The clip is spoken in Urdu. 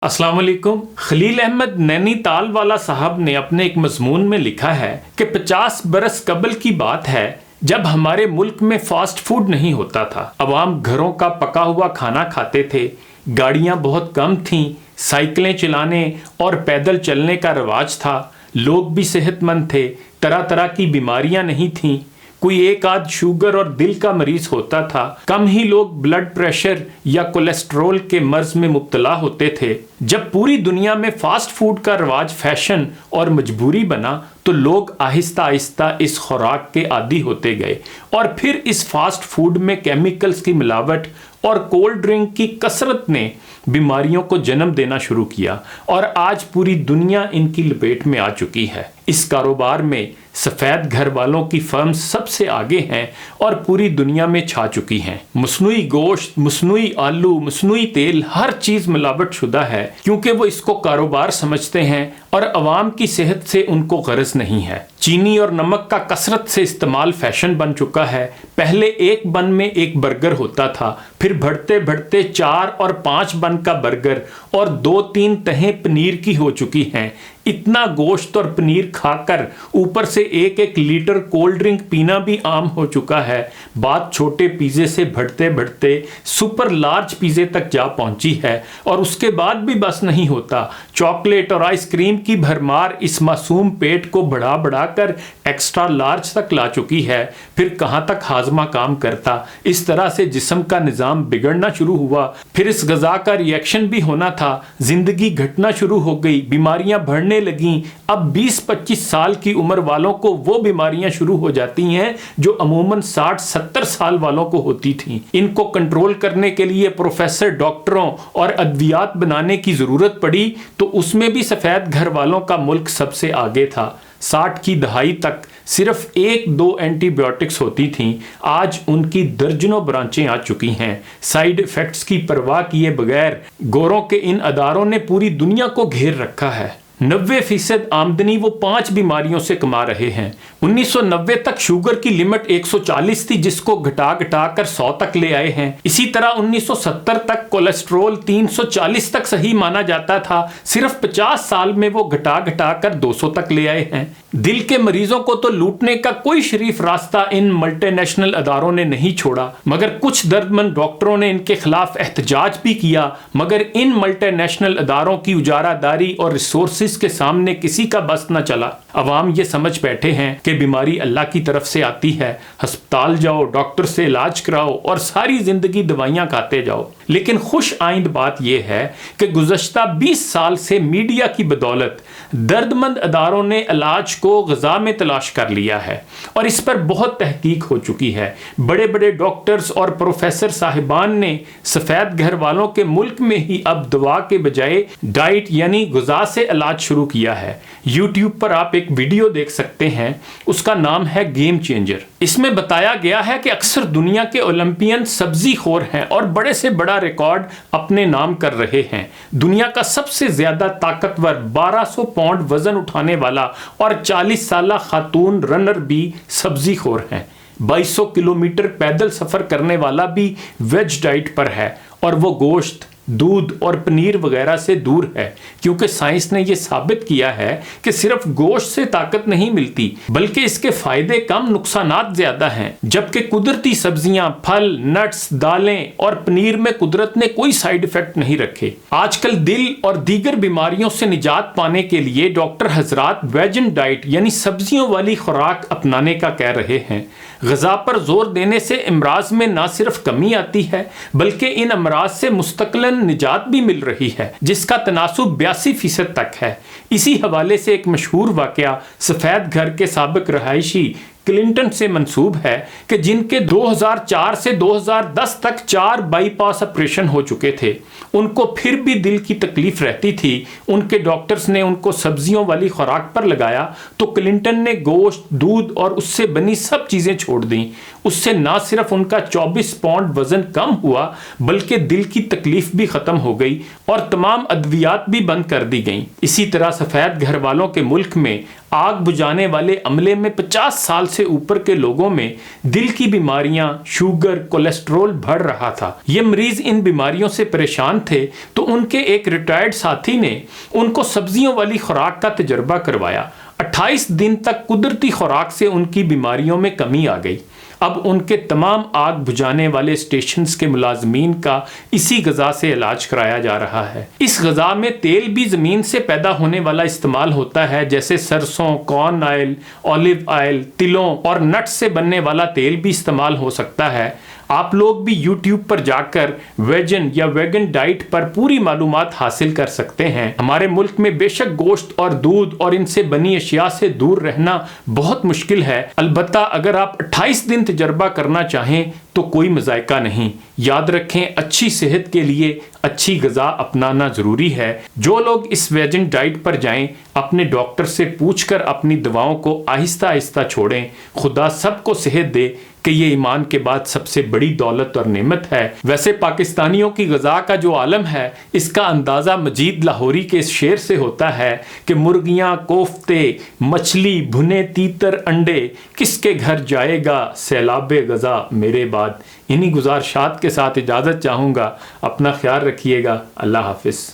السلام علیکم۔ خلیل احمد نینی تال والا صاحب نے اپنے ایک مضمون میں لکھا ہے کہ 50 برس قبل کی بات ہے جب ہمارے ملک میں فاسٹ فوڈ نہیں ہوتا تھا، عوام گھروں کا پکا ہوا کھانا کھاتے تھے، گاڑیاں بہت کم تھیں، سائیکلیں چلانے اور پیدل چلنے کا رواج تھا، لوگ بھی صحت مند تھے، طرح طرح کی بیماریاں نہیں تھیں، کوئی ایک آدھ شوگر اور دل کا مریض ہوتا تھا، کم ہی لوگ بلڈ پریشر یا کولیسٹرول کے مرض میں مبتلا ہوتے تھے۔ جب پوری دنیا میں فاسٹ فوڈ کا رواج فیشن اور مجبوری بنا تو لوگ آہستہ آہستہ اس خوراک کے عادی ہوتے گئے، اور پھر اس فاسٹ فوڈ میں کیمیکلز کی ملاوٹ اور کولڈ ڈرنک کی کثرت نے بیماریوں کو جنم دینا شروع کیا، اور آج پوری دنیا ان کی لپیٹ میں آ چکی ہے۔ اس کاروبار میں سفید گھر والوں کی فرم سب سے آگے ہیں اور پوری دنیا میں چھا چکی ہیں۔ مصنوعی گوشت، مصنوعی آلو، مصنوعی تیل، ہر چیز ملاوٹ شدہ ہے کیونکہ وہ اس کو کاروبار سمجھتے ہیں اور عوام کی صحت سے ان کو غرض نہیں ہے۔ چینی اور نمک کا کثرت سے استعمال فیشن بن چکا ہے۔ پہلے ایک بن میں ایک برگر ہوتا تھا، پھر بڑھتے بڑھتے 4 اور 5 بن کا برگر اور 2-3 تہیں پنیر کی ہو چکی ہیں۔ اتنا گوشت اور پنیر کھا کر اوپر سے 1 لیٹر کولڈ ڈرنک پینا بھی عام ہو چکا ہے۔ بات چھوٹے پیزے سے بڑھتے بڑھتے سپر لارج پیزے تک جا پہنچی ہے، اور اس کے بعد بھی بس نہیں ہوتا۔ چاکلیٹ اور آئس کریم کی بھرمار اس معصوم پیٹ کو بڑھا بڑھا کر ایکسٹرا لارج تک لا چکی ہے۔ پھر کہاں تک ہاضمہ کام کرتا؟ اس طرح سے جسم کا نظام بگڑنا شروع ہوا۔ پھر اس غذا کا ری ایکشن بھی ہونا تھا، زندگی گھٹنا شروع ہو گئی، بیماریاں بڑھنے لگیں۔ اب 20-25 سال کی عمر والوں کو وہ بیماریاں شروع ہو جاتی ہیں جو عموماً 60-70 سال والوں کو ہوتی تھیں۔ ان کو کنٹرول کرنے کے لیے پروفیسر ڈاکٹروں اور ادویات بنانے کی ضرورت پڑی، تو اس میں بھی سفید گھر والوں کا ملک سب سے آگے تھا۔ 60 کی دہائی تک صرف 1-2 اینٹی بائیوٹکس ہوتی تھیں، آج ان کی درجنوں برانچیں آ چکی ہیں۔ سائیڈ ایفیکٹس کی پرواہ کیے بغیر گوروں کے ان اداروں نے پوری دنیا کو گھیر رکھا ہے۔ 90% آمدنی وہ 5 بیماریوں سے کما رہے ہیں۔ 1990 تک شوگر کی لمٹ 140 تھی، جس کو گھٹا گھٹا کر 100 تک لے آئے ہیں۔ اسی طرح 1970 تک کولیسٹرول 340 تک صحیح مانا جاتا تھا، صرف 50 سال میں وہ گھٹا گھٹا کر 200 تک لے آئے ہیں۔ دل کے مریضوں کو تو لوٹنے کا کوئی شریف راستہ ان ملٹی نیشنل اداروں نے نہیں چھوڑا، مگر کچھ درد مند ڈاکٹروں نے ان کے خلاف احتجاج بھی کیا، مگر ان ملٹی نیشنل اداروں کی اجارہ داری اور ریسورسز کے سامنے کسی کا بس نہ چلا۔ عوام یہ سمجھ بیٹھے ہیں کہ بیماری اللہ کی طرف سے آتی ہے، ہسپتال جاؤ، ڈاکٹر سے علاج کراؤ اور ساری زندگی دوائیاں کھاتے جاؤ۔ لیکن خوش آئند بات یہ ہے کہ گزشتہ 20 سال سے میڈیا کی بدولت درد مند اداروں نے علاج کو غذا میں تلاش کر لیا ہے، اور اس پر بہت تحقیق ہو چکی ہے۔ بڑے بڑے ڈاکٹرز اور پروفیسر صاحبان نے سفید گھر والوں کے ملک میں ہی اب دوا کے بجائے ڈائٹ یعنی غذا سے علاج شروع کیا ہے۔ یوٹیوب پر آپ ایک ویڈیو دیکھ سکتے ہیں، اس کا نام ہے گیم چینجر۔ اس میں بتایا گیا ہے کہ اکثر دنیا کے اولمپئن سبزی خور ہیں اور بڑے سے بڑا ریکارڈ اپنے نام کر رہے ہیں۔ دنیا کا سب سے زیادہ طاقتور 1200 پاؤنڈ وزن اٹھانے والا اور 40 سالہ خاتون رنر بھی سبزی خور ہیں۔ 2200 کلومیٹر پیدل سفر کرنے والا بھی ویج ڈائٹ پر ہے، اور وہ گوشت، دودھ اور پنیر وغیرہ سے دور ہے، کیونکہ سائنس نے یہ ثابت کیا ہے کہ صرف گوشت سے طاقت نہیں ملتی، بلکہ اس کے فائدے کم، نقصانات زیادہ ہیں۔ جبکہ قدرتی سبزیاں، پھل، نٹس، دالیں اور پنیر میں قدرت نے کوئی سائیڈ ایفیکٹ نہیں رکھے۔ آج کل دل اور دیگر بیماریوں سے نجات پانے کے لیے ڈاکٹر حضرات ویجن ڈائٹ یعنی سبزیوں والی خوراک اپنانے کا کہہ رہے ہیں۔ غذا پر زور دینے سے امراض میں نہ صرف کمی آتی ہے، بلکہ ان امراض سے مستقلاً نجات بھی مل رہی ہے، جس کا تناسب 82% تک ہے۔ اسی حوالے سے ایک مشہور واقعہ سفید گھر کے سابق رہائشی کلنٹن سے منسوب ہے کہ جن کے 2004 سے 2010 تک 4 بائی پاس آپریشن ہو چکے تھے، ان کو پھر بھی دل کی تکلیف رہتی تھی۔ ان کے ڈاکٹرز نے ان کو سبزیوں والی خوراک پر لگایا تو کلنٹن نے گوشت، دودھ اور اس سے بنی سب چیزیں چھوڑ دیں۔ اس سے نہ صرف ان کا 24 پاؤنڈ وزن کم ہوا، بلکہ دل کی تکلیف بھی ختم ہو گئی اور تمام ادویات بھی بند کر دی گئیں۔ اسی طرح سفید گھر والوں کے ملک میں آگ بجھانے والے عملے میں 50 سال سے اوپر کے لوگوں میں دل کی بیماریاں، شوگر، کولیسٹرول بڑھ رہا تھا۔ یہ مریض ان بیماریوں سے پریشان تھے تو ان کے ایک ریٹائرڈ ساتھی نے ان کو سبزیوں والی خوراک کا تجربہ کروایا۔ 28 دن تک قدرتی خوراک سے ان کی بیماریوں میں کمی آ گئی۔ اب ان کے تمام آگ بجھانے والے اسٹیشنز کے ملازمین کا اسی غذا سے علاج کرایا جا رہا ہے۔ اس غذا میں تیل بھی زمین سے پیدا ہونے والا استعمال ہوتا ہے، جیسے سرسوں، کارن آئل، اولیو آئل، تلوں اور نٹس سے بننے والا تیل بھی استعمال ہو سکتا ہے۔ آپ لوگ بھی یوٹیوب پر جا کر ویجن یا ویگن ڈائٹ پر پوری معلومات حاصل کر سکتے ہیں۔ ہمارے ملک میں بے شک گوشت اور دودھ اور ان سے بنی اشیاء سے دور رہنا بہت مشکل ہے، البتہ اگر آپ 28 دن تجربہ کرنا چاہیں تو کوئی مذائقہ نہیں۔ یاد رکھیں، اچھی صحت کے لیے اچھی غذا اپنانا ضروری ہے۔ جو لوگ اس ویجن ڈائٹ پر جائیں، اپنے ڈاکٹر سے پوچھ کر اپنی دواؤں کو آہستہ آہستہ چھوڑیں۔ خدا سب کو صحت دے کہ یہ ایمان کے بعد سب سے بڑی دولت اور نعمت ہے۔ ویسے پاکستانیوں کی غذا کا جو عالم ہے، اس کا اندازہ مجید لاہوری کے اس شعر سے ہوتا ہے کہ مرغیاں، کوفتے، مچھلی، بھنے تیتر، انڈے، کس کے گھر جائے گا سیلاب غذا میرے بعد۔ انہی گزارشات کے ساتھ اجازت چاہوں گا۔ اپنا خیال رکھیے گا۔ اللہ حافظ۔